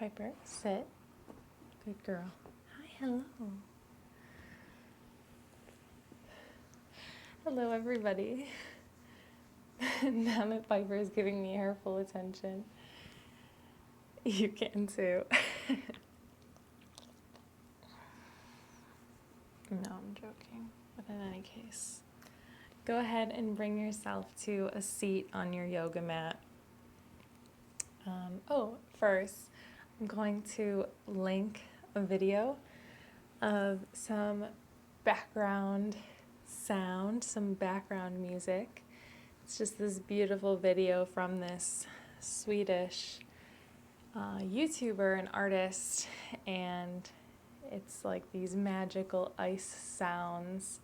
Piper, sit. Good girl. Hi, hello. Hello, everybody. Now that Piper is giving me her full attention, you can too. No, I'm joking. But in any case, go ahead and bring yourself to a seat on your yoga mat. First, I'm going to link a video of some background sound, some background music. It's just this beautiful video from this Swedish YouTuber and artist, and it's like these magical ice sounds.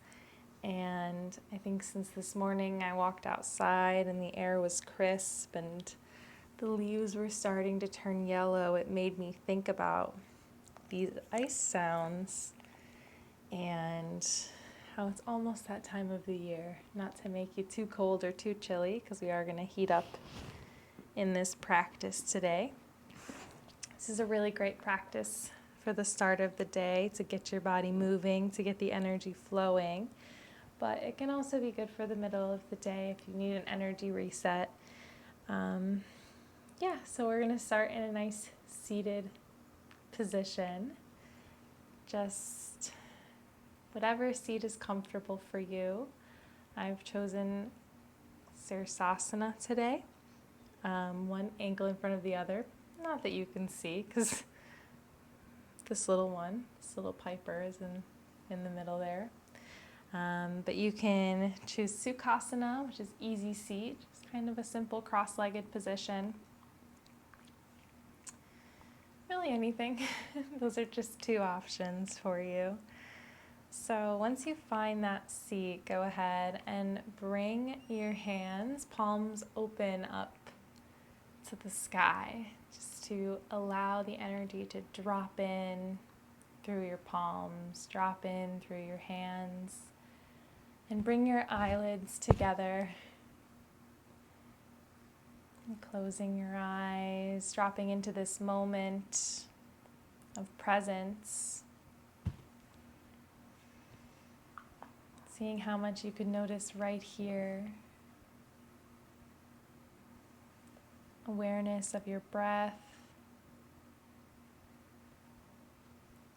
And I think since this morning I walked outside and the air was crisp and the leaves were starting to turn yellow, it made me think about these ice sounds and how it's almost that time of the year. Not to make you too cold or too chilly, because we are going to heat up in this practice today. This is a really great practice for the start of the day, to get your body moving, to get the energy flowing. But it can also be good for the middle of the day if you need an energy reset. So we're going to start in a nice seated position. Just whatever seat is comfortable for you. I've chosen Sirsasana today, one ankle in front of the other. Not that you can see, because this little Piper is in the middle there. But you can choose Sukhasana, which is easy seat, just kind of a simple cross-legged position. Really anything. Those are just two options for you. So once you find that seat, go ahead and bring your hands, palms open up to the sky, just to allow the energy to drop in through your palms, drop in through your hands, and bring your eyelids together. And closing your eyes, dropping into this moment of presence. Seeing how much you could notice right here. Awareness of your breath.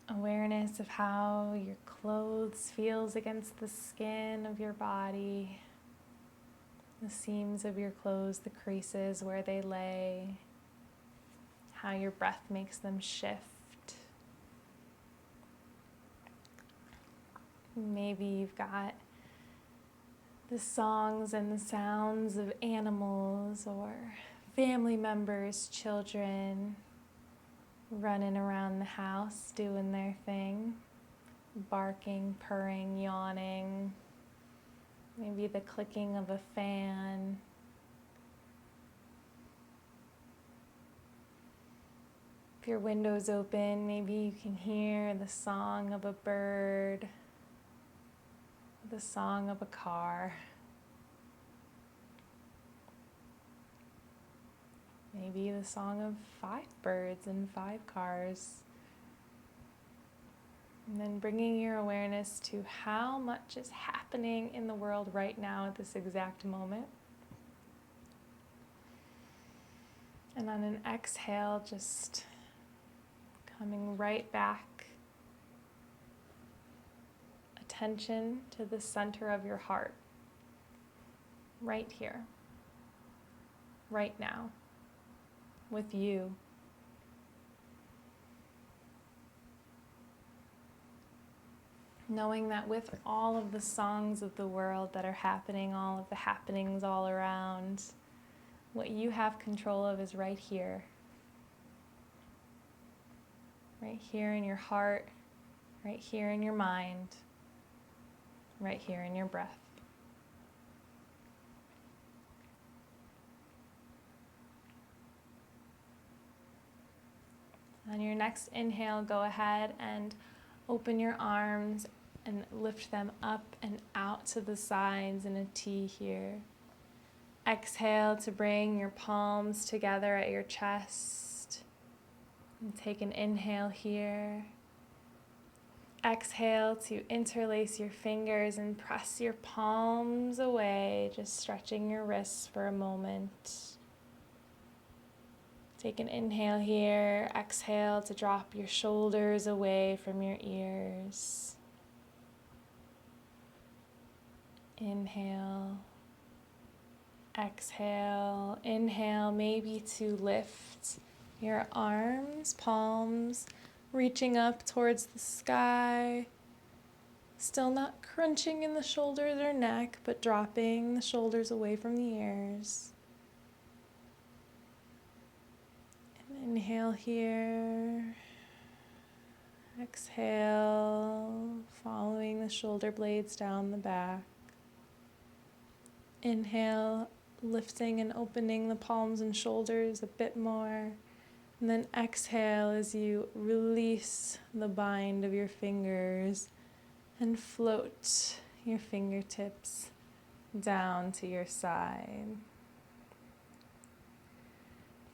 Awareness of how your clothes feels against the skin of your body. The seams of your clothes, the creases where they lay. How your breath makes them shift. Maybe you've got the songs and the sounds of animals or family members, children running around the house doing their thing, barking, purring, yawning, maybe the clicking of a fan. If your window's open, maybe you can hear the song of a bird, the song of a car. Maybe the song of 5 birds and 5 cars. And then bringing your awareness to how much is happening in the world right now at this exact moment. And on an exhale, just coming right back. Attention to the center of your heart. Right here. Right now. With you. Knowing that with all of the songs of the world that are happening, all of the happenings all around, what you have control of is right here. Right here in your heart, right here in your mind, right here in your breath. On your next inhale, go ahead and open your arms and lift them up and out to the sides in a T here. Exhale to bring your palms together at your chest. And take an inhale here. Exhale to interlace your fingers and press your palms away, just stretching your wrists for a moment. Take an inhale here. Exhale to drop your shoulders away from your ears. Inhale. Exhale. Inhale, maybe to lift your arms, palms reaching up towards the sky. Still not crunching in the shoulders or neck, but dropping the shoulders away from the ears. And inhale here. Exhale, following the shoulder blades down the back. Inhale, lifting and opening the palms and shoulders a bit more. And then exhale as you release the bind of your fingers and float your fingertips down to your side.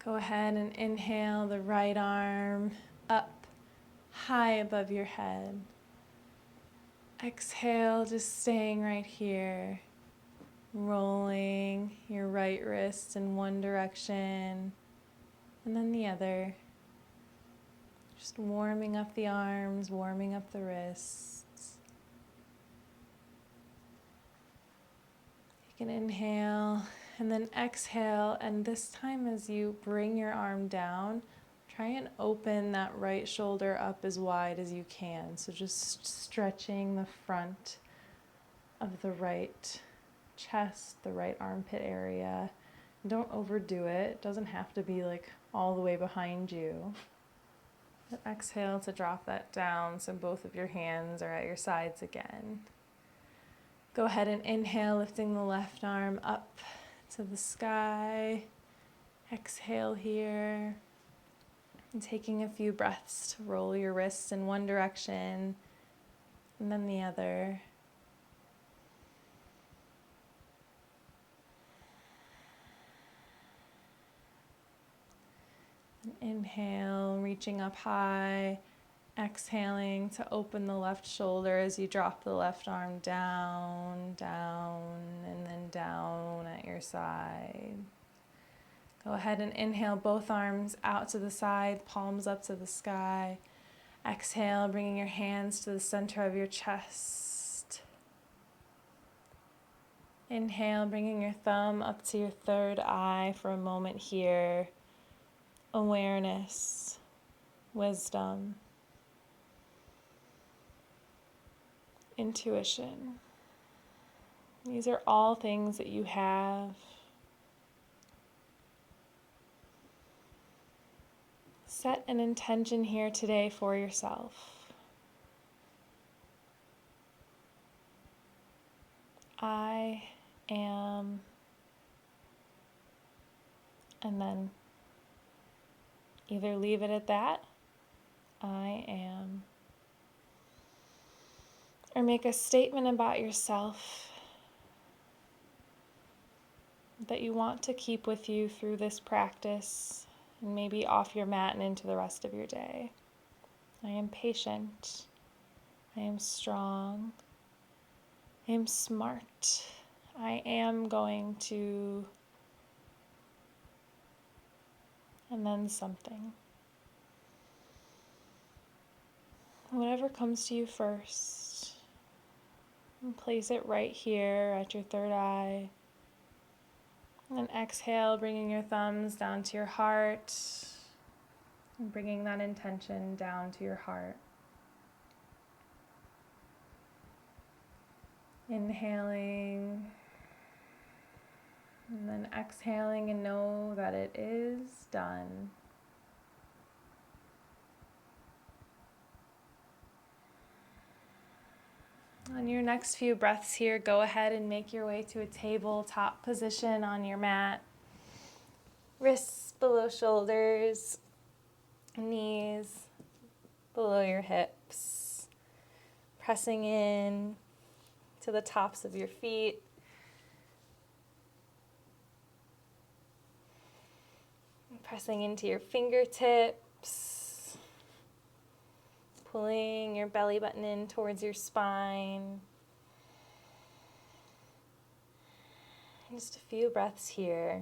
Go ahead and inhale the right arm up high above your head. Exhale, just staying right here. Rolling your right wrist in one direction and then the other. Just warming up the arms, warming up the wrists. Take an inhale and then exhale, and this time as you bring your arm down, try and open that right shoulder up as wide as you can. So just stretching the front of the right chest, the right armpit area. Don't overdo it. It doesn't have to be like all the way behind you. But exhale to drop that down so both of your hands are at your sides again. Go ahead and inhale, lifting the left arm up to the sky. Exhale here. And taking a few breaths to roll your wrists in one direction and then the other. Inhale, reaching up high, exhaling to open the left shoulder as you drop the left arm down, down, and then down at your side. Go ahead and inhale both arms out to the side, palms up to the sky. Exhale, bringing your hands to the center of your chest. Inhale, bringing your thumb up to your third eye for a moment here. Awareness, wisdom, intuition. These are all things that you have. Set an intention here today for yourself. I am, and then either leave it at that, I am, or make a statement about yourself that you want to keep with you through this practice and maybe off your mat and into the rest of your day. I am patient. I am strong. I am smart. I am going to, and then something. Whatever comes to you first, and place it right here at your third eye. And then exhale, bringing your thumbs down to your heart, and bringing that intention down to your heart. Inhaling, and then exhaling, and know that it is done. On your next few breaths here, go ahead and make your way to a tabletop position on your mat. Wrists below shoulders, knees below your hips. Pressing in to the tops of your feet. Pressing into your fingertips. pulling your belly button in towards your spine. Just a few breaths here.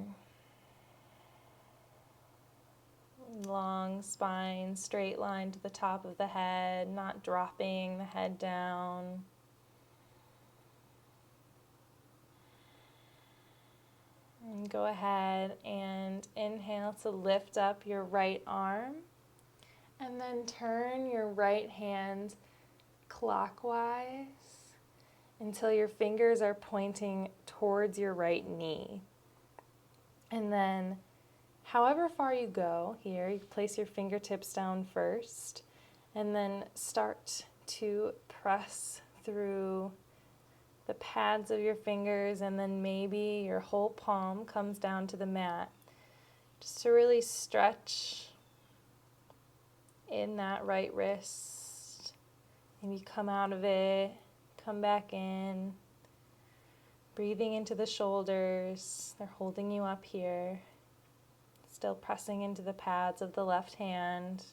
Long spine, straight line to the top of the head, not dropping the head down. And go ahead and inhale to lift up your right arm. And then turn your right hand clockwise until your fingers are pointing towards your right knee. And then however far you go here, you place your fingertips down first and then start to press through the pads of your fingers, and then maybe your whole palm comes down to the mat. Just to really stretch in that right wrist. Maybe come out of it, come back in. Breathing into the shoulders. They're holding you up here. Still pressing into the pads of the left hand.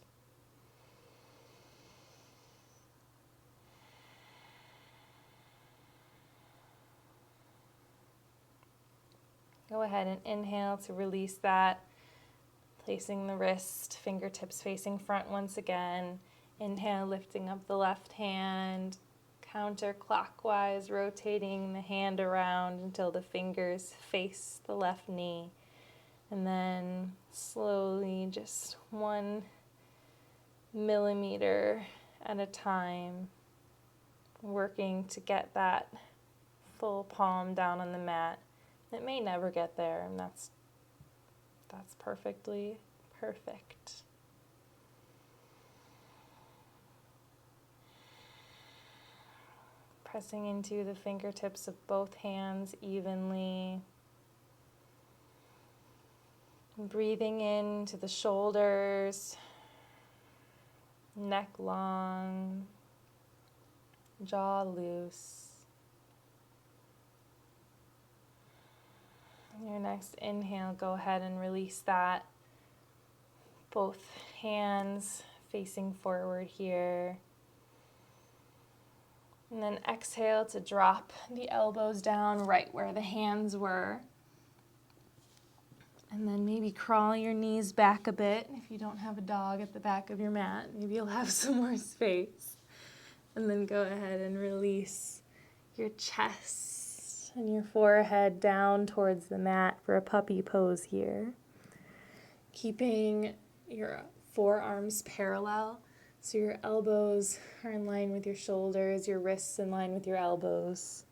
Go ahead and inhale to release that. Placing the wrist, fingertips facing front once again. Inhale, lifting up the left hand. Counterclockwise, rotating the hand around until the fingers face the left knee. And then slowly, just 1 millimeter at a time, working to get that full palm down on the mat. It may never get there, and that's perfectly perfect. Pressing into the fingertips of both hands evenly. Breathing into the shoulders, neck long, jaw loose. Your next inhale, go ahead and release that. Both hands facing forward here. And then exhale to drop the elbows down right where the hands were. And then maybe crawl your knees back a bit. If you don't have a dog at the back of your mat, maybe you'll have some more space. And then go ahead and release your chest and your forehead down towards the mat for a puppy pose here. Keeping your forearms parallel, so your elbows are in line with your shoulders, your wrists in line with your elbows.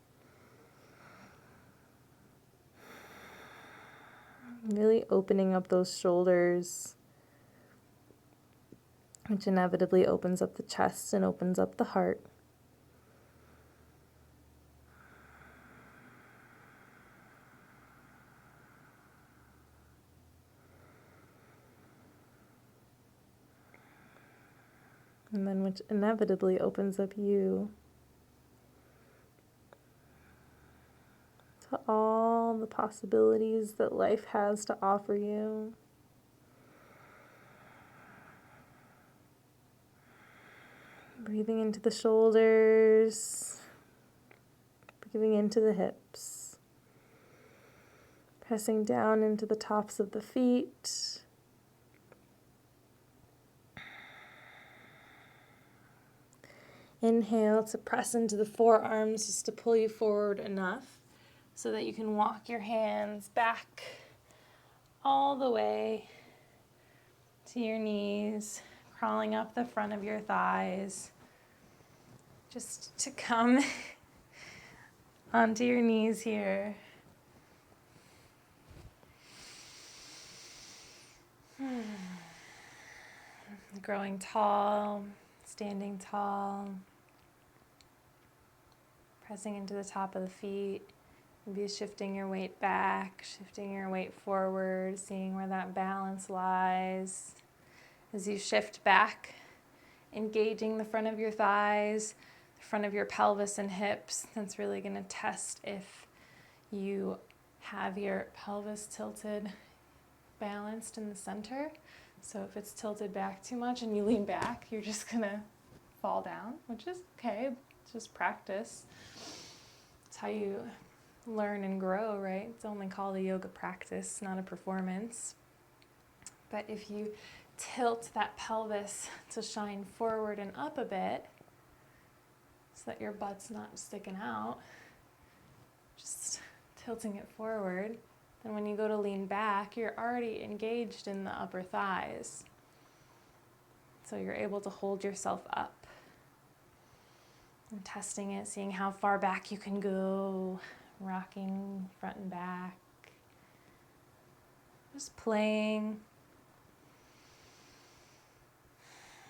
Really opening up those shoulders, which inevitably opens up the chest and opens up the heart. And then which inevitably opens up you to all the possibilities that life has to offer you. Breathing into the shoulders, breathing into the hips, pressing down into the tops of the feet. Inhale to press into the forearms just to pull you forward enough so that you can walk your hands back all the way to your knees, crawling up the front of your thighs, just to come onto your knees here. Growing tall, standing tall, pressing into the top of the feet. Maybe shifting your weight back, shifting your weight forward, seeing where that balance lies. As you shift back, engaging the front of your thighs, the front of your pelvis and hips. That's really going to test if you have your pelvis tilted, balanced in the center. So if it's tilted back too much and you lean back, you're just going to fall down, which is okay. It's just practice. It's how you learn and grow, right? It's only called a yoga practice, not a performance. But if you tilt that pelvis to shine forward and up a bit so that your butt's not sticking out, just tilting it forward, then when you go to lean back, you're already engaged in the upper thighs. So you're able to hold yourself up. And testing it, seeing how far back you can go, rocking front and back. Just playing.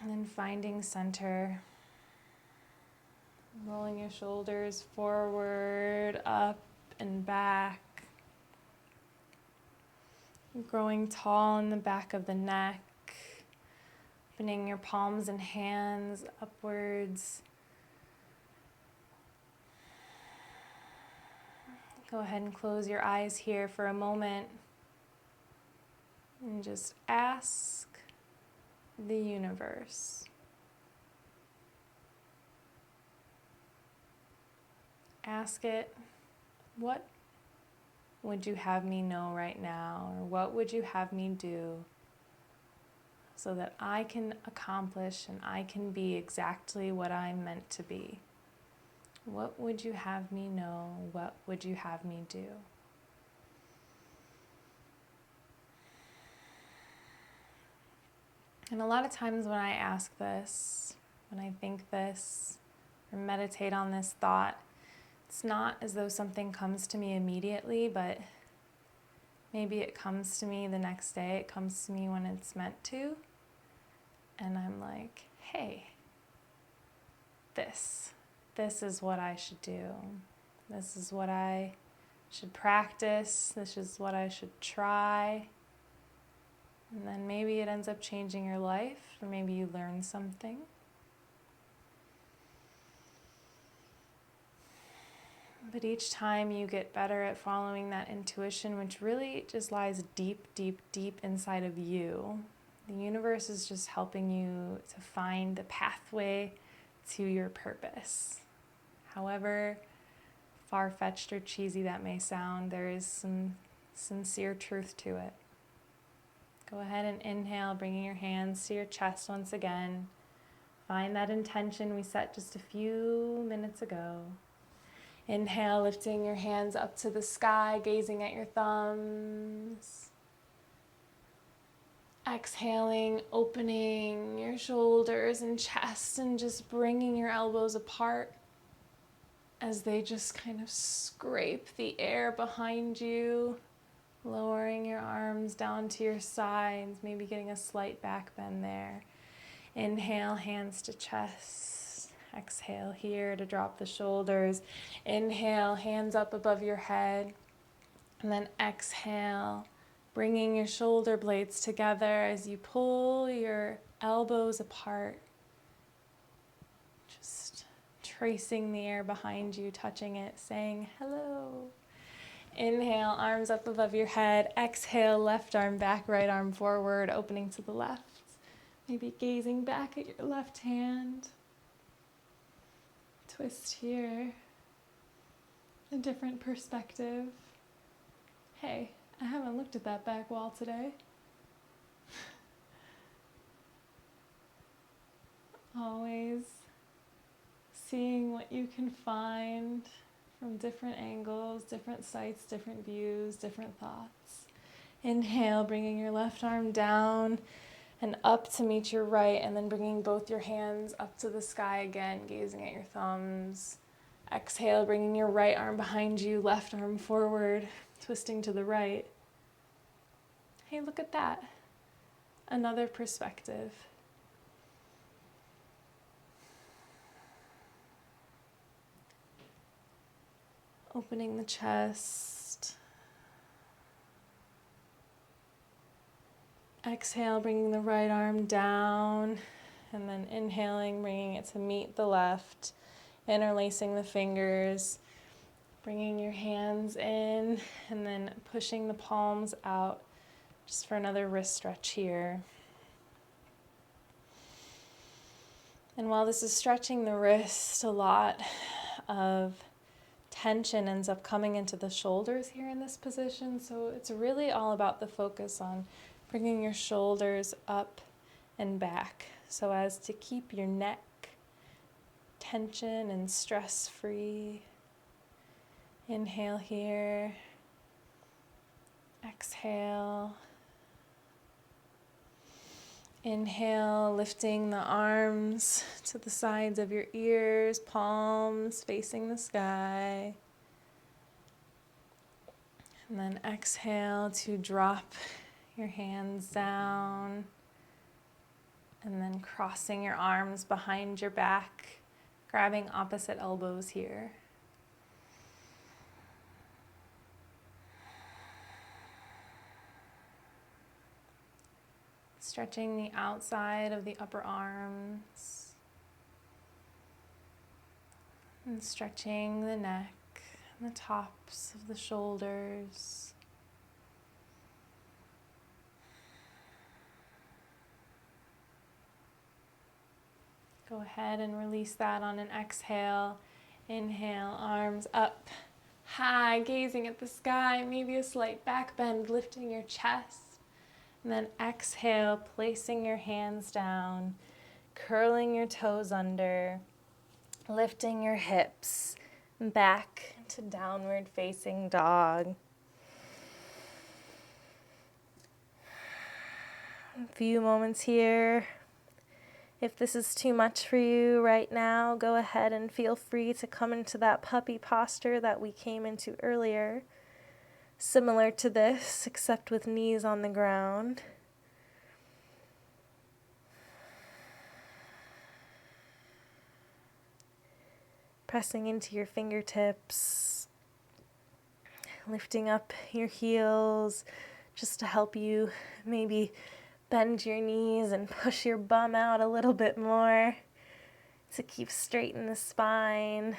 And then finding center. Rolling your shoulders forward, up and back. Growing tall in the back of the neck. Opening your palms and hands upwards. Go ahead and close your eyes here for a moment. And just ask the universe. Ask it, what would you have me know right now? Or what would you have me do so that I can accomplish and I can be exactly what I'm meant to be? What would you have me know? What would you have me do? And a lot of times when I ask this, when I think this, or meditate on this thought, it's not as though something comes to me immediately, but maybe it comes to me the next day. It comes to me when it's meant to. And I'm like, hey, this is what I should do. This is what I should practice. This is what I should try. And then maybe it ends up changing your life, or maybe you learn something. But each time you get better at following that intuition, which really just lies deep, deep, deep inside of you, the universe is just helping you to find the pathway to your purpose. However far-fetched or cheesy that may sound, there is some sincere truth to it. Go ahead and inhale, bringing your hands to your chest once again. Find that intention we set just a few minutes ago. Inhale, lifting your hands up to the sky, gazing at your thumbs. Exhaling, opening your shoulders and chest and just bringing your elbows apart as they just kind of scrape the air behind you. Lowering your arms down to your sides, maybe getting a slight back bend there. Inhale, hands to chest. Exhale here to drop the shoulders. Inhale, hands up above your head. And then exhale, bringing your shoulder blades together as you pull your elbows apart. Just tracing the air behind you, touching it, saying hello. Inhale, arms up above your head. Exhale, left arm back, right arm forward, opening to the left. Maybe gazing back at your left hand. Twist here. A different perspective. Hey, I haven't looked at that back wall today. Always seeing what you can find from different angles, different sights, different views, different thoughts. Inhale, bringing your left arm down and up to meet your right, and then bringing both your hands up to the sky again, gazing at your thumbs. Exhale, bringing your right arm behind you, left arm forward, twisting to the right. Hey, look at that. Another perspective. Opening the chest. Exhale, bringing the right arm down, and then inhaling, bringing it to meet the left, interlacing the fingers, bringing your hands in, and then pushing the palms out just for another wrist stretch here. And while this is stretching the wrist, a lot of tension ends up coming into the shoulders here in this position. So it's really all about the focus on bringing your shoulders up and back so as to keep your neck tension and stress-free. Inhale here. Exhale. Inhale, lifting the arms to the sides of your ears, palms facing the sky. And then exhale to drop your hands down. And then crossing your arms behind your back, grabbing opposite elbows here. Stretching the outside of the upper arms. And stretching the neck and the tops of the shoulders. Go ahead and release that on an exhale. Inhale, arms up, high, gazing at the sky, maybe a slight back bend, lifting your chest. And then exhale, placing your hands down, curling your toes under, lifting your hips back to downward facing dog. A few moments here. If this is too much for you right now, go ahead and feel free to come into that puppy posture that we came into earlier. Similar to this, except with knees on the ground. Pressing into your fingertips, lifting up your heels just to help you maybe bend your knees and push your bum out a little bit more to keep straight in the spine.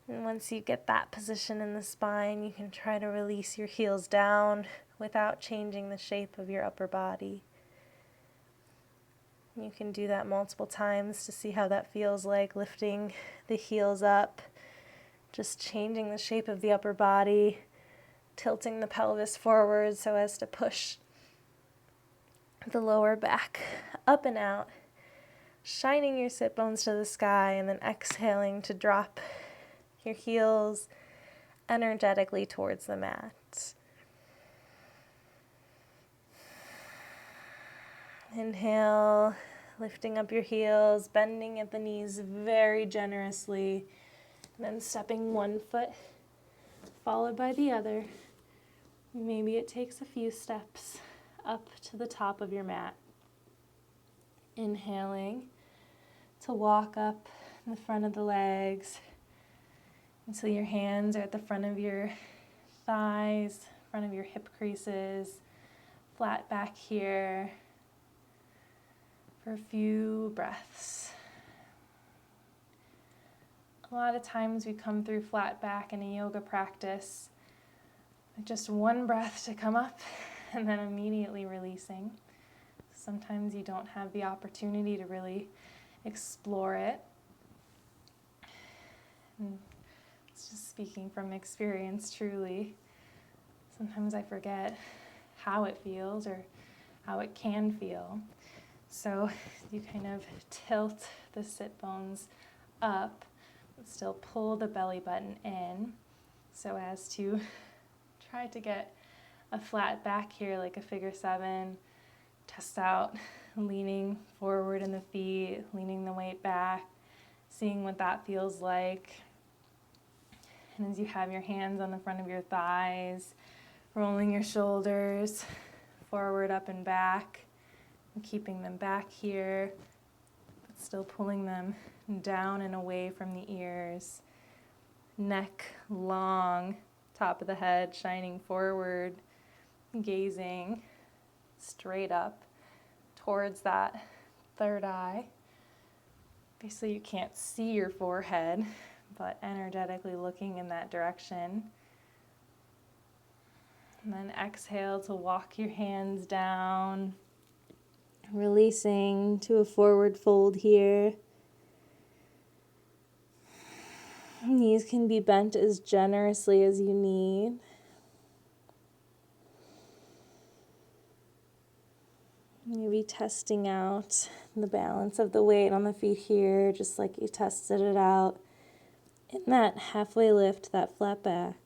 And once you get that position in the spine, you can try to release your heels down without changing the shape of your upper body. You can do that multiple times to see how that feels like, lifting the heels up, just changing the shape of the upper body, tilting the pelvis forward so as to push the lower back up and out, shining your sit bones to the sky, and then exhaling to drop your heels energetically towards the mat. Inhale, lifting up your heels, bending at the knees very generously, and then stepping one foot followed by the other. Maybe it takes a few steps up to the top of your mat. Inhaling to walk up in the front of the legs until your hands are at the front of your thighs, front of your hip creases, flat back here for a few breaths. A lot of times we come through flat back in a yoga practice with just one breath to come up and then immediately releasing. Sometimes you don't have the opportunity to really explore it. And it's just speaking from experience, truly. Sometimes I forget how it feels or how it can feel. So you kind of tilt the sit bones up, but still pull the belly button in so as to try to get a flat back here like a figure seven. Test out leaning forward in the feet, leaning the weight back, seeing what that feels like. And as you have your hands on the front of your thighs, rolling your shoulders forward, up, and back, and keeping them back here, but still pulling them down and away from the ears. Neck long, top of the head shining forward, gazing straight up towards that third eye. Basically, you can't see your forehead, but energetically looking in that direction. And then exhale to walk your hands down, Releasing to a forward fold here. Knees can be bent as generously as you need. Maybe testing out the balance of the weight on the feet here, just like you tested it out in that halfway lift, that flat back.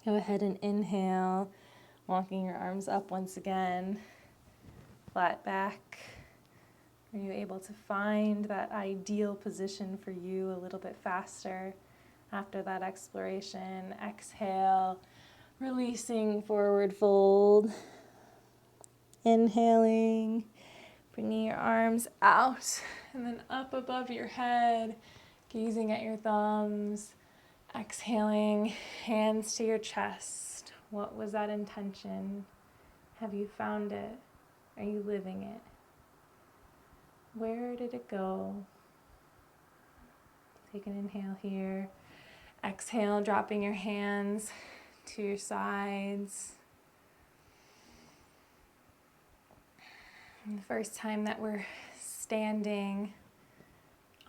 Go ahead and inhale, walking your arms up once again, flat back. Are you able to find that ideal position for you a little bit faster after that exploration? Exhale, releasing, forward fold. Inhaling, bringing your arms out and then up above your head, gazing at your thumbs. Exhaling, hands to your chest. What was that intention? Have you found it? Are you living it? Where did it go? Take an inhale here. Exhale, dropping your hands to your sides. And the first time that we're standing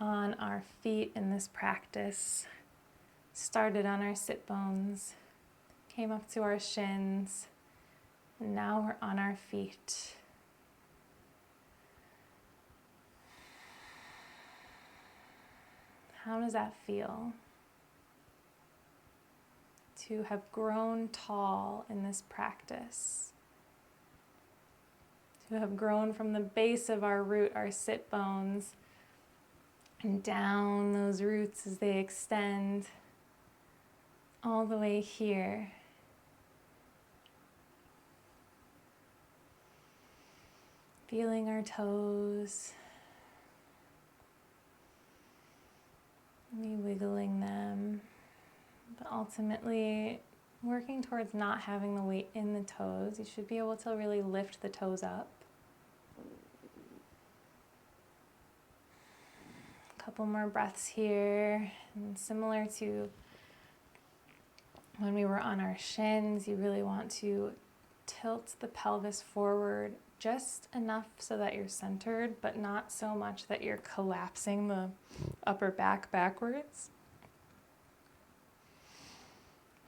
on our feet in this practice, started on our sit bones, came up to our shins, and now we're on our feet. How does that feel? To have grown tall in this practice. To have grown from the base of our root, our sit bones, and down those roots as they extend all the way here. Feeling our toes. Maybe wiggling them. But ultimately, working towards not having the weight in the toes. You should be able to really lift the toes up. A couple more breaths here. And similar to when we were on our shins, you really want to tilt the pelvis forward just enough so that you're centered, but not so much that you're collapsing the upper back backwards.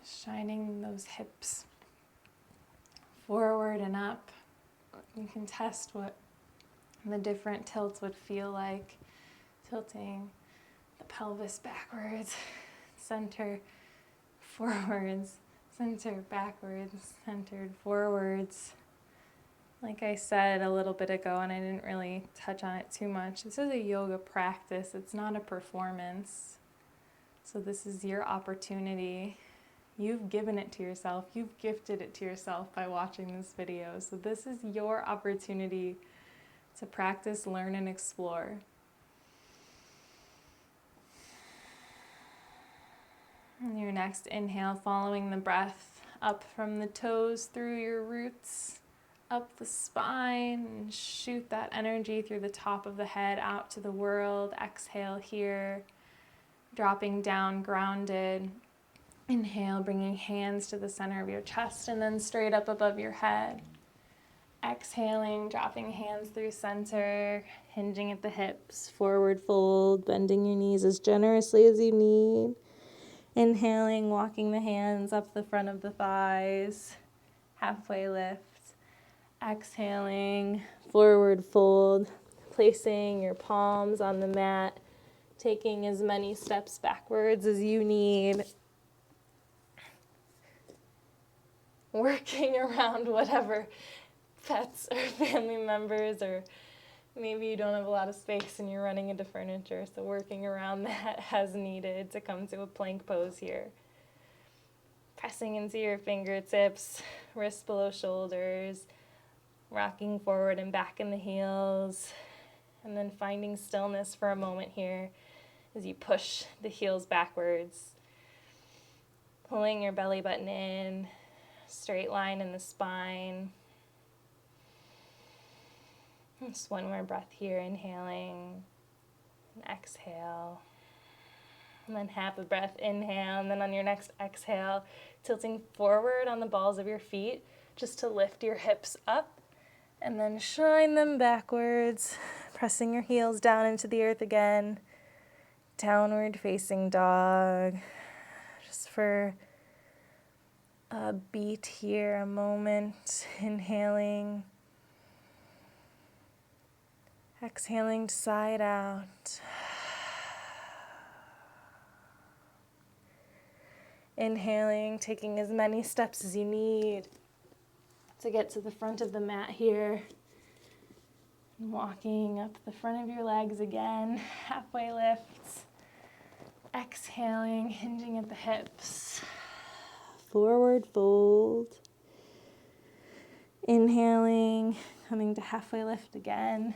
Shining those hips forward and up. You can test what the different tilts would feel like. Tilting the pelvis backwards, center forwards, center backwards, centered forwards. Like I said a little bit ago, and I didn't really touch on it too much, this is a yoga practice. It's not a performance. So this is your opportunity. You've given it to yourself. You've gifted it to yourself by watching this video. So this is your opportunity to practice, learn, and explore. And your next inhale, following the breath up from the toes through your roots, up the spine, and shoot that energy through the top of the head out to the world. Exhale here, dropping down, grounded. Inhale, bringing hands to the center of your chest and then straight up above your head. Exhaling, dropping hands through center, hinging at the hips, forward fold, bending your knees as generously as you need. Inhaling, walking the hands up the front of the thighs, halfway lift. Exhaling, forward fold, placing your palms on the mat, taking as many steps backwards as you need. Working around whatever pets or family members, or maybe you don't have a lot of space and you're running into furniture, so working around that as needed to come to a plank pose here. Pressing into your fingertips, wrists below shoulders, rocking forward and back in the heels, and then finding stillness for a moment here as you push the heels backwards, pulling your belly button in, straight line in the spine. Just one more breath here, inhaling and exhale. And then half a breath, inhale, and then on your next exhale, tilting forward on the balls of your feet, just to lift your hips up, and then shine them backwards, pressing your heels down into the earth again. Downward facing dog. Just for a beat here, a moment, inhaling. Exhaling to side out. Inhaling, taking as many steps as you need to get to the front of the mat here. Walking up the front of your legs again, halfway lifts. Exhaling, hinging at the hips. Forward fold. Inhaling, coming to halfway lift again.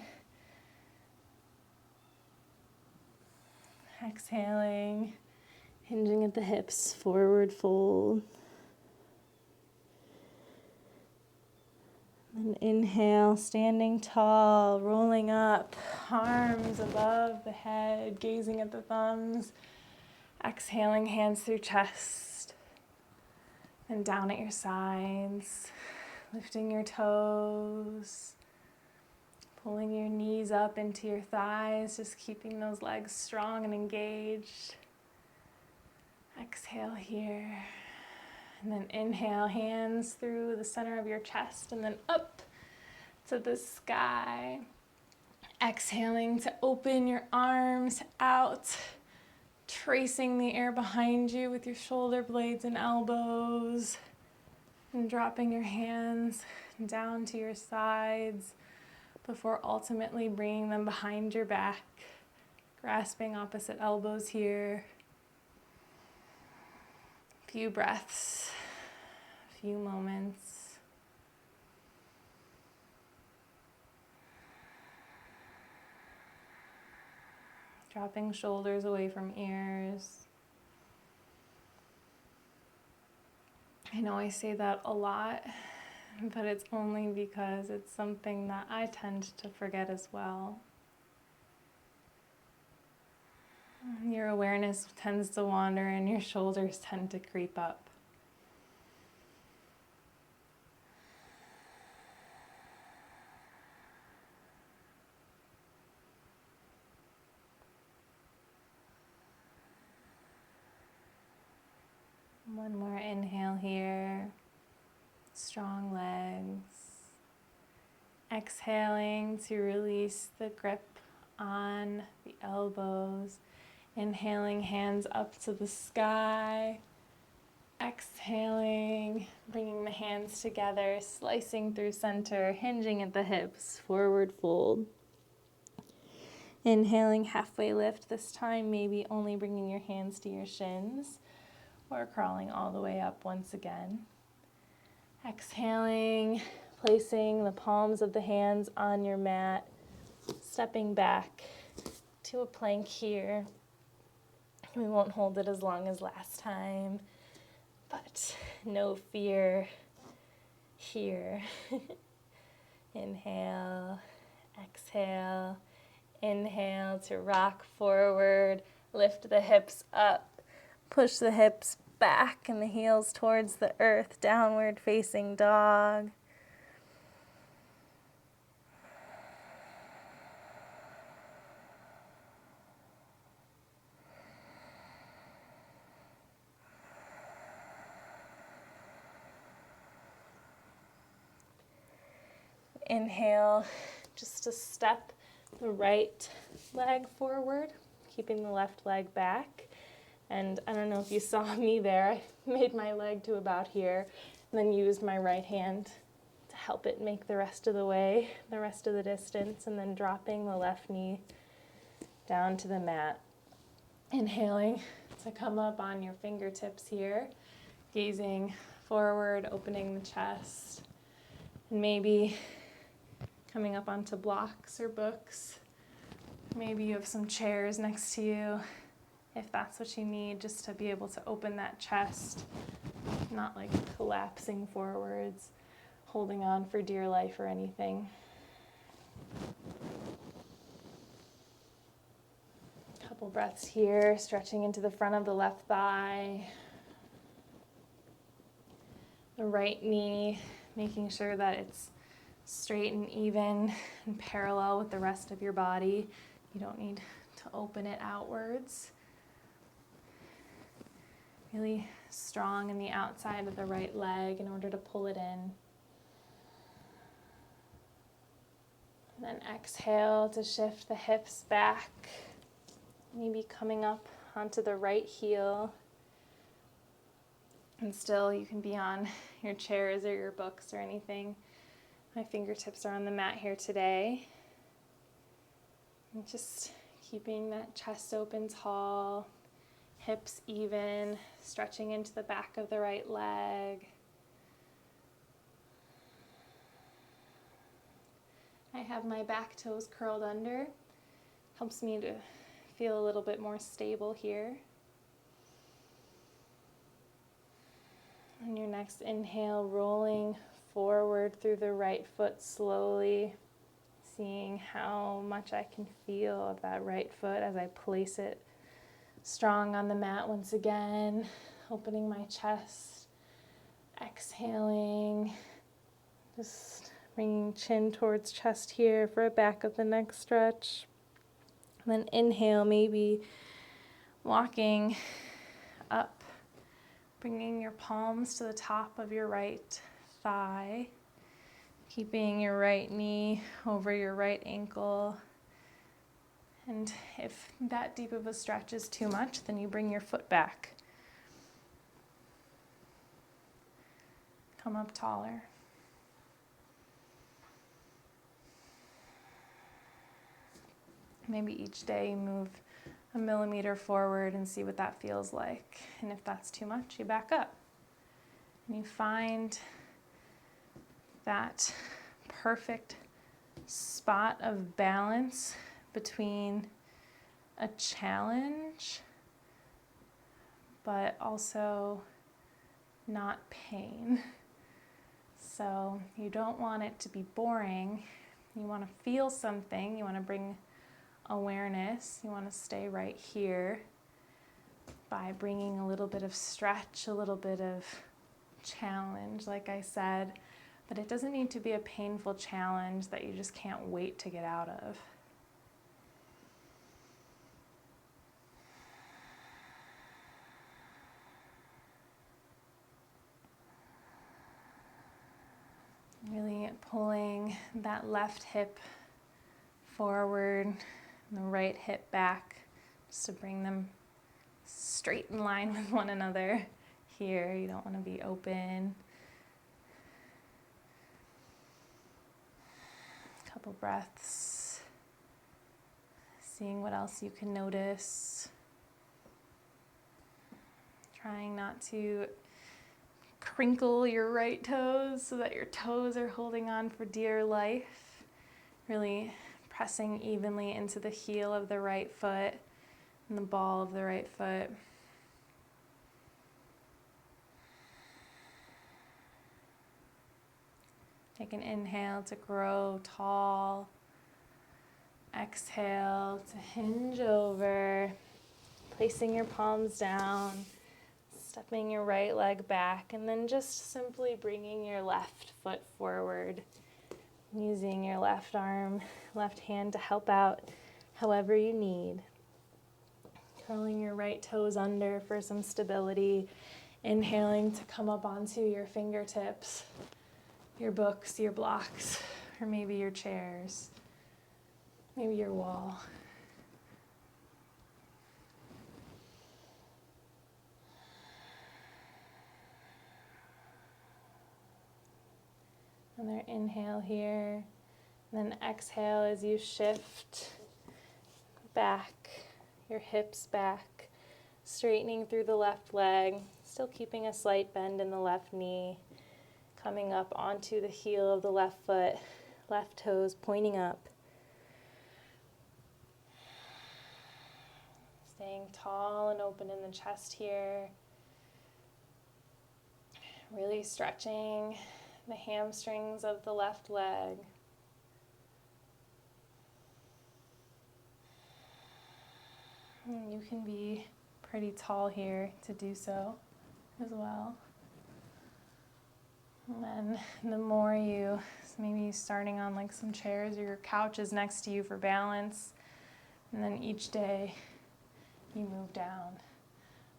Exhaling, hinging at the hips, forward fold. And inhale, standing tall, rolling up, arms above the head, gazing at the thumbs. Exhaling, hands through chest and down at your sides, lifting your toes, pulling your knees up into your thighs, just keeping those legs strong and engaged. Exhale here. And then inhale, hands through the center of your chest and then up to the sky. Exhaling to open your arms out, tracing the air behind you with your shoulder blades and elbows, and dropping your hands down to your sides before ultimately bringing them behind your back, grasping opposite elbows here. Few breaths, few moments. Dropping shoulders away from ears. I know I say that a lot, but it's only because it's something that I tend to forget as well. Your awareness tends to wander and your shoulders tend to creep up. One more inhale here. Strong legs. Exhaling to release the grip on the elbows. Inhaling, hands up to the sky. Exhaling, bringing the hands together, slicing through center, hinging at the hips, forward fold. Inhaling, halfway lift, this time maybe only bringing your hands to your shins or crawling all the way up once again. Exhaling, placing the palms of the hands on your mat, stepping back to a plank here. We won't hold it as long as last time, but no fear here. Inhale, exhale, inhale to rock forward, lift the hips up, push the hips back and the heels towards the earth, downward facing dog. Inhale, just to step the right leg forward, keeping the left leg back. And I don't know if you saw me there, I made my leg to about here, and then used my right hand to help it make the rest of the way, the rest of the distance, and then dropping the left knee down to the mat. Inhaling to come up on your fingertips here, gazing forward, opening the chest, and maybe coming up onto blocks or books. Maybe you have some chairs next to you, if that's what you need, just to be able to open that chest, not like collapsing forwards, holding on for dear life or anything. Couple breaths here, stretching into the front of the left thigh. The right knee, making sure that it's straight and even and parallel with the rest of your body. You don't need to open it outwards. Really strong in the outside of the right leg in order to pull it in. And then exhale to shift the hips back, maybe coming up onto the right heel. And still, you can be on your chairs or your books or anything. My fingertips are on the mat here today. And just keeping that chest open tall, hips even, stretching into the back of the right leg. I have my back toes curled under. Helps me to feel a little bit more stable here. On your next inhale, rolling forward through the right foot slowly, seeing how much I can feel of that right foot as I place it strong on the mat once again, opening my chest, exhaling, just bringing chin towards chest here for a back of the neck stretch. And then inhale, maybe walking up, bringing your palms to the top of your right thigh, keeping your right knee over your right ankle. And if that deep of a stretch is too much, then you bring your foot back. Come up taller. Maybe each day you move a millimeter forward and see what that feels like. And if that's too much, you back up. And you find that perfect spot of balance between a challenge, but also not pain. So you don't want it to be boring. You want to feel something. You want to bring awareness. You want to stay right here by bringing a little bit of stretch, a little bit of challenge, like I said, but it doesn't need to be a painful challenge that you just can't wait to get out of. Really pulling that left hip forward and the right hip back, just to bring them straight in line with one another. Here, you don't want to be open. Couple breaths, seeing what else you can notice. Trying not to crinkle your right toes so that your toes are holding on for dear life. Really pressing evenly into the heel of the right foot and the ball of the right foot. Take an inhale to grow tall. Exhale to hinge over, placing your palms down, stepping your right leg back, and then just simply bringing your left foot forward, using your left arm, left hand to help out however you need. Curling your right toes under for some stability, inhaling to come up onto your fingertips, your books, your blocks, or maybe your chairs, maybe your wall. Another inhale here, and then exhale as you shift back, your hips back, straightening through the left leg, still keeping a slight bend in the left knee, coming up onto the heel of the left foot, left toes pointing up. Staying tall and open in the chest here. Really stretching the hamstrings of the left leg. And you can be pretty tall here to do so as well. And then the more you, maybe starting on like some chairs or your couches next to you for balance, and then each day you move down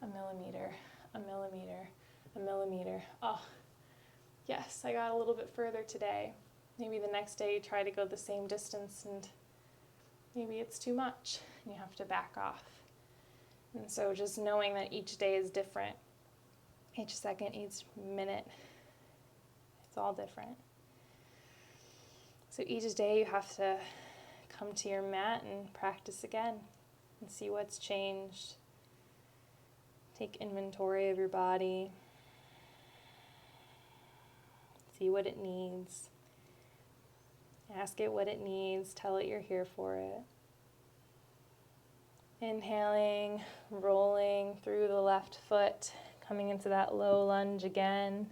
a millimeter, a millimeter, a millimeter. Oh, yes, I got a little bit further today. Maybe the next day you try to go the same distance and maybe it's too much and you have to back off. And so just knowing that each day is different, each second, each minute, it's all different. So each day you have to come to your mat and practice again and see what's changed. Take inventory of your body. See what it needs. Ask it what it needs. Tell it you're here for it. Inhaling, rolling through the left foot, coming into that low lunge again.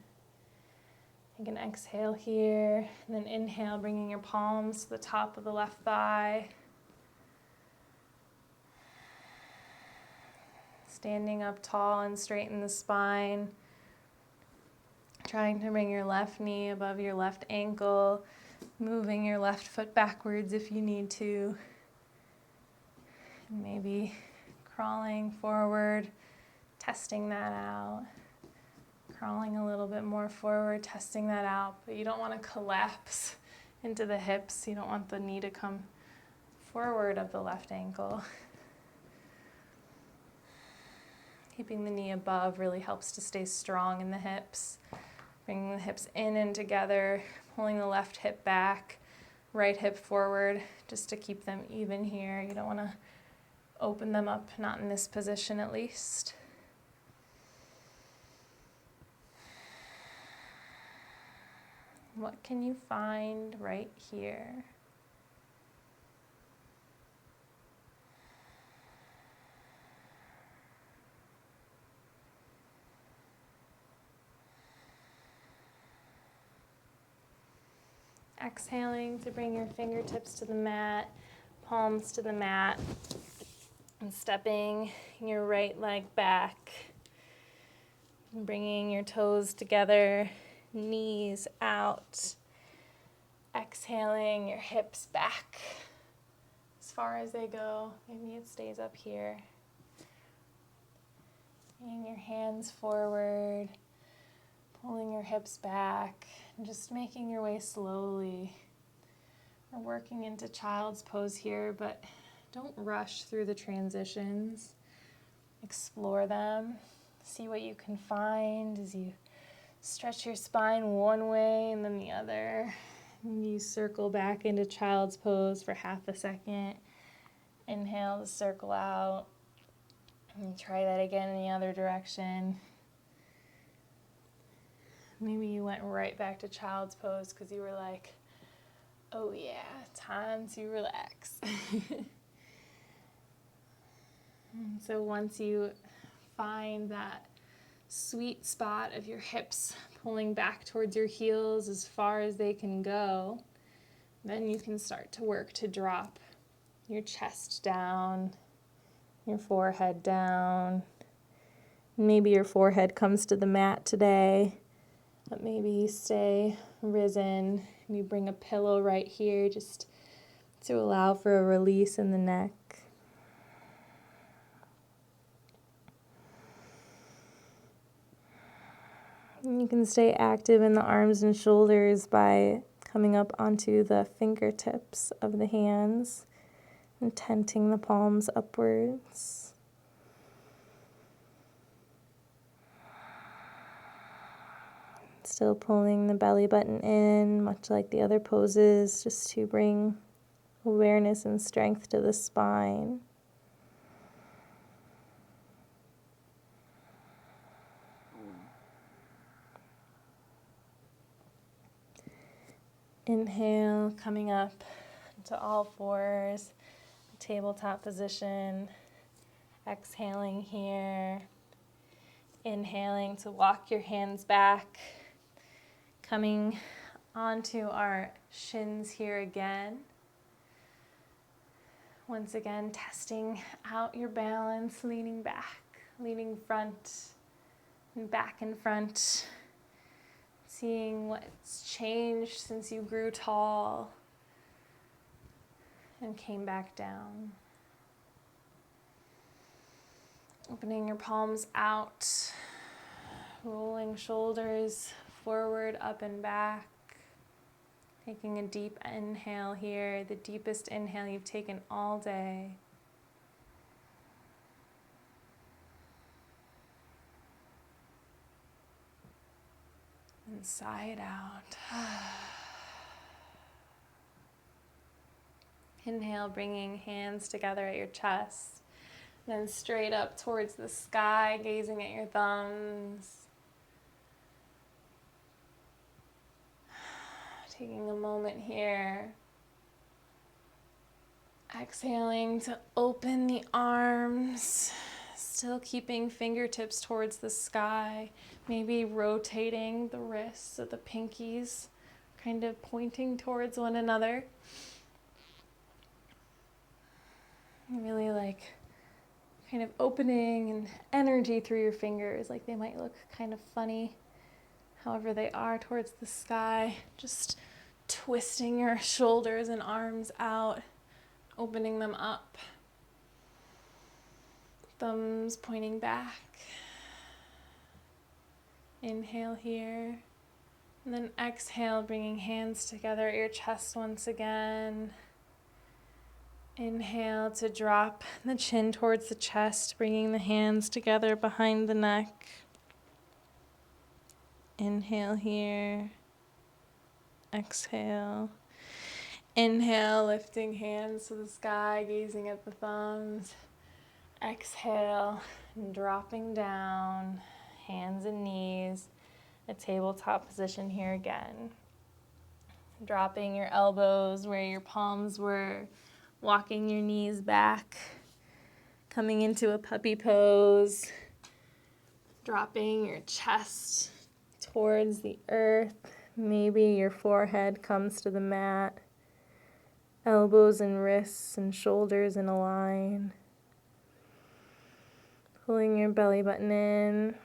You can exhale here, and then inhale, bringing your palms to the top of the left thigh. Standing up tall and straighten the spine. Trying to bring your left knee above your left ankle, moving your left foot backwards if you need to. And maybe crawling forward, testing that out. Crawling a little bit more forward, testing that out, but you don't want to collapse into the hips. You don't want the knee to come forward of the left ankle. Keeping the knee above really helps to stay strong in the hips. Bringing the hips in and together, pulling the left hip back, right hip forward, just to keep them even here. You don't want to open them up, not in this position at least. What can you find right here? Exhaling to bring your fingertips to the mat, palms to the mat, and stepping your right leg back. Bringing your toes together, knees out. Exhaling your hips back as far as they go. Maybe it stays up here. Bringing your hands forward, pulling your hips back, and just making your way slowly. We're working into child's pose here, but don't rush through the transitions. Explore them. See what you can find as you stretch your spine one way and then the other. And you circle back into child's pose for half a second. Inhale to circle out. And try that again in the other direction. Maybe you went right back to child's pose because you were like, oh yeah, time to relax. And so once you find that sweet spot of your hips pulling back towards your heels as far as they can go, then you can start to work to drop your chest down, your forehead down. Maybe your forehead comes to the mat today, but maybe you stay risen. You bring a pillow right here just to allow for a release in the neck. You can stay active in the arms and shoulders by coming up onto the fingertips of the hands and tenting the palms upwards. Still pulling the belly button in, much like the other poses, just to bring awareness and strength to the spine. Inhale, coming up to all fours, tabletop position. Exhaling here. Inhaling to walk your hands back. Coming onto our shins here again. Once again, testing out your balance, leaning back, leaning front and back and front. Seeing what's changed since you grew tall and came back down. Opening your palms out, rolling shoulders forward, up and back. Taking a deep inhale here, the deepest inhale you've taken all day. And sigh it out. Inhale, bringing hands together at your chest. Then straight up towards the sky, gazing at your thumbs. Taking a moment here. Exhaling to open the arms. Still keeping fingertips towards the sky. Maybe rotating the wrists of the pinkies, kind of pointing towards one another. Really like kind of opening and energy through your fingers, like they might look kind of funny, however they are, towards the sky. Just twisting your shoulders and arms out, opening them up. Thumbs pointing back. Inhale here. And then exhale, bringing hands together at your chest once again. Inhale to drop the chin towards the chest, bringing the hands together behind the neck. Inhale here. Exhale. Inhale, lifting hands to the sky, gazing at the thumbs. Exhale, dropping down, hands and knees, a tabletop position here again. Dropping your elbows where your palms were, walking your knees back, coming into a puppy pose, dropping your chest towards the earth. Maybe your forehead comes to the mat, elbows and wrists and shoulders in a line. Pulling your belly button in.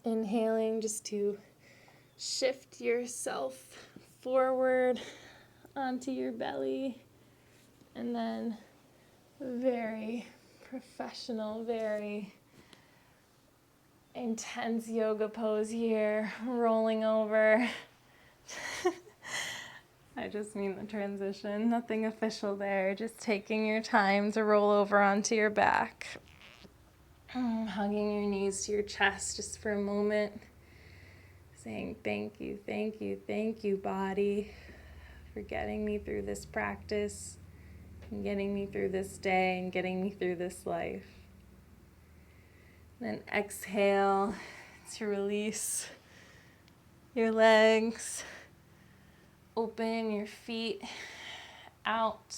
Inhaling just to shift yourself forward onto your belly. And then very professional, very intense yoga pose here, rolling over. I just mean the transition, nothing official there, just taking your time to roll over onto your back. Hugging your knees to your chest just for a moment, saying thank you, thank you, thank you, body, for getting me through this practice, and getting me through this day, and getting me through this life. Then exhale to release your legs. Open your feet out,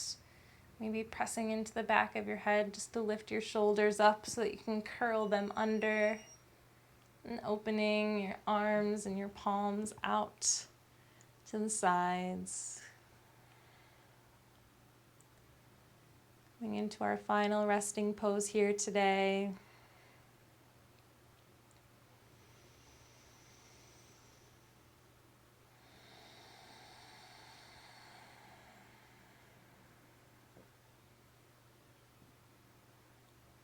maybe pressing into the back of your head just to lift your shoulders up so that you can curl them under. And opening your arms and your palms out to the sides. Coming into our final resting pose here today.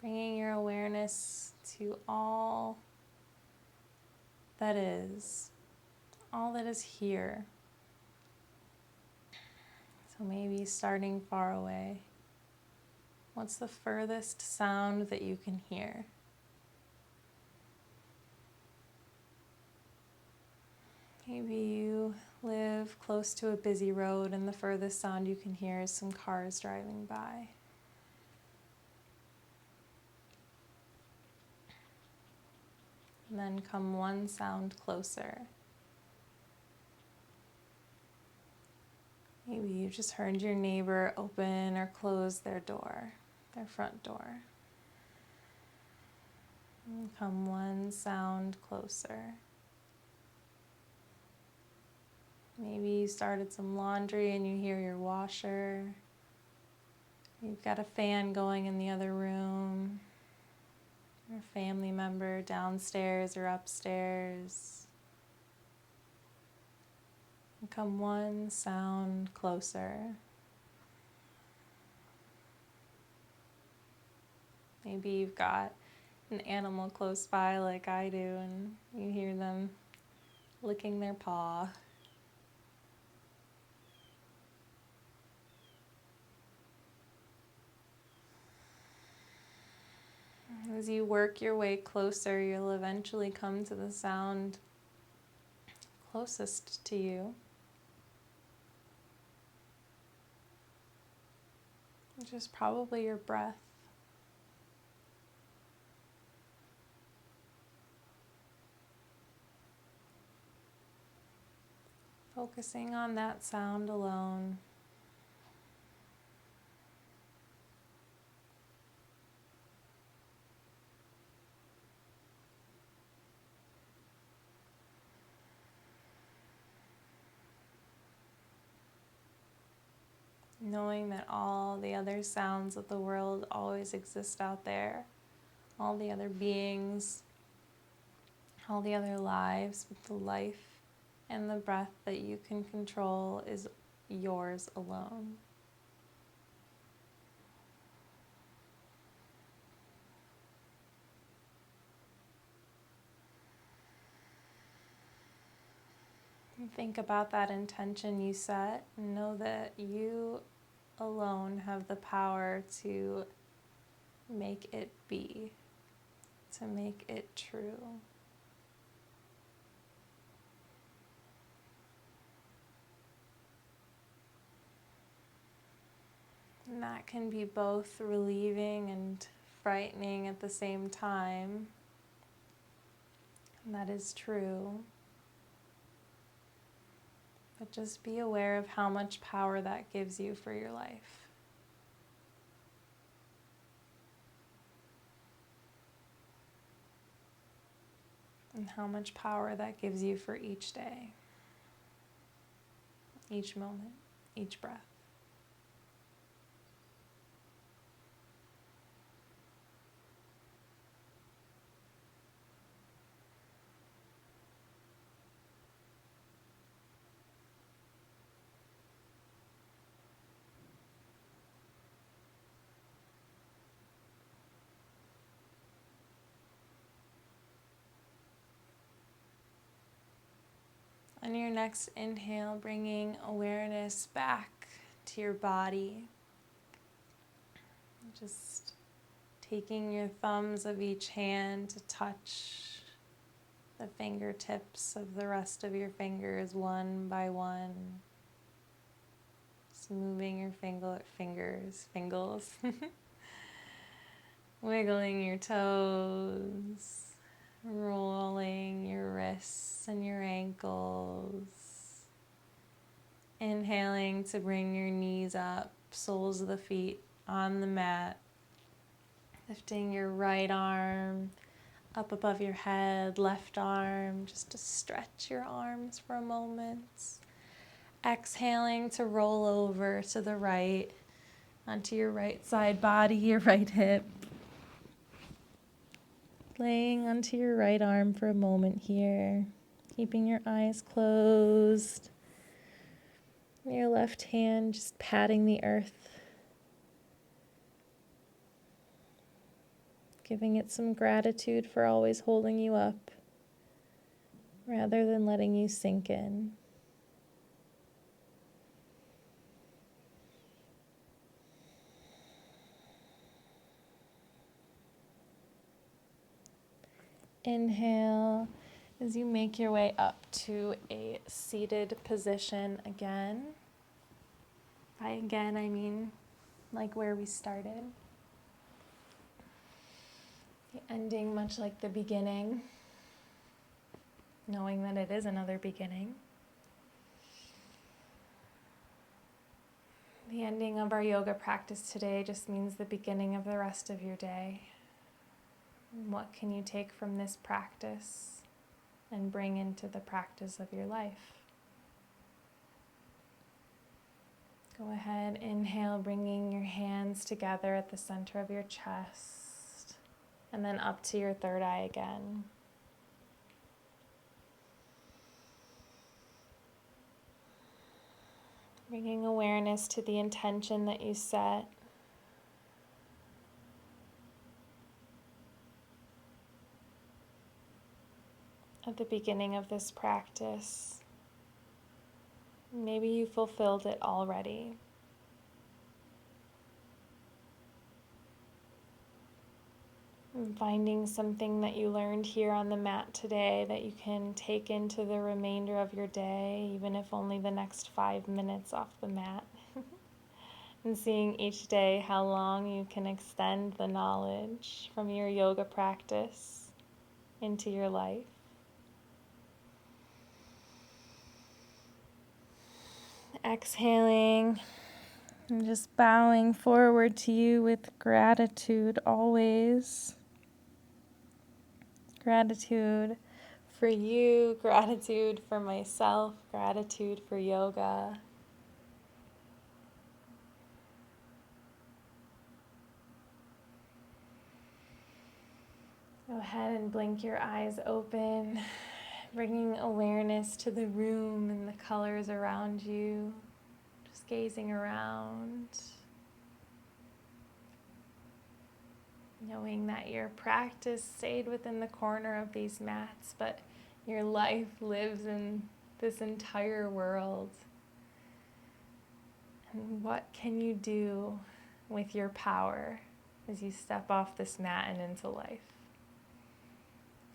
Bringing your awareness to all that is here. So maybe starting far away. What's the furthest sound that you can hear? Maybe you live close to a busy road and the furthest sound you can hear is some cars driving by. And then come one sound closer. Maybe you just heard your neighbor open or close their door, their front door. And come one sound closer. Maybe you started some laundry and you hear your washer. You've got a fan going in the other room. Or a family member downstairs or upstairs. And come one sound closer. Maybe you've got an animal close by like I do and you hear them licking their paw. As you work your way closer, you'll eventually come to the sound closest to you, which is probably your breath. Focusing on that sound alone. Knowing that all the other sounds of the world always exist out there, all the other beings, all the other lives, but the life and the breath that you can control is yours alone. And think about that intention you set and know that you alone have the power to make it be, to make it true. And that can be both relieving and frightening at the same time. And that is true. But just be aware of how much power that gives you for your life. And how much power that gives you for each day, each moment, each breath. On your next inhale, bringing awareness back to your body. Just taking your thumbs of each hand to touch the fingertips of the rest of your fingers one by one. Just moving your fingers. Wiggling your toes. Rolling your wrists and your ankles. Inhaling to bring your knees up, soles of the feet on the mat. Lifting your right arm up above your head, left arm, just to stretch your arms for a moment. Exhaling to roll over to the right, onto your right side body, your right hip. Laying onto your right arm for a moment here, keeping your eyes closed. Your left hand just patting the earth, giving it some gratitude for always holding you up, rather than letting you sink in. Inhale as you make your way up to a seated position again. By again, I mean like where we started. The ending much like the beginning, knowing that it is another beginning. The ending of our yoga practice today just means the beginning of the rest of your day. What can you take from this practice and bring into the practice of your life? Go ahead, inhale, bringing your hands together at the center of your chest, and then up to your third eye again. Bringing awareness to the intention that you set. At the beginning of this practice. Maybe you fulfilled it already. And finding something that you learned here on the mat today that you can take into the remainder of your day, even if only the next 5 minutes off the mat. And seeing each day how long you can extend the knowledge from your yoga practice into your life. Exhaling and just bowing forward to you with gratitude always. Gratitude for you, gratitude for myself, gratitude for yoga. Go ahead and blink your eyes open, bringing awareness to the room and the colors around you. Just gazing around, knowing that your practice stayed within the corner of these mats, but your life lives in this entire world. And what can you do with your power as you step off this mat and into life?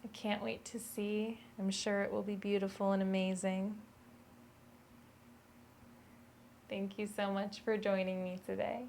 I can't wait to see. I'm sure it will be beautiful and amazing. Thank you so much for joining me today.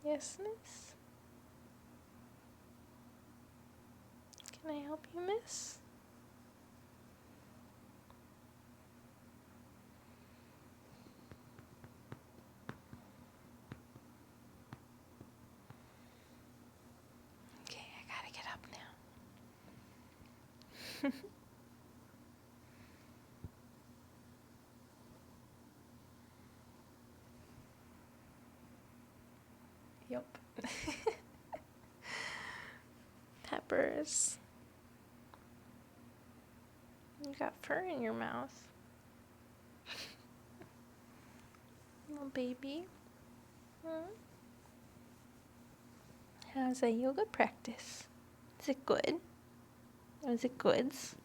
Yes, miss? Can I help you, miss? Okay, I gotta get up now. Yup. Peppers. You got fur in your mouth. Little baby. How's the yoga practice? Is it good? Was it goods?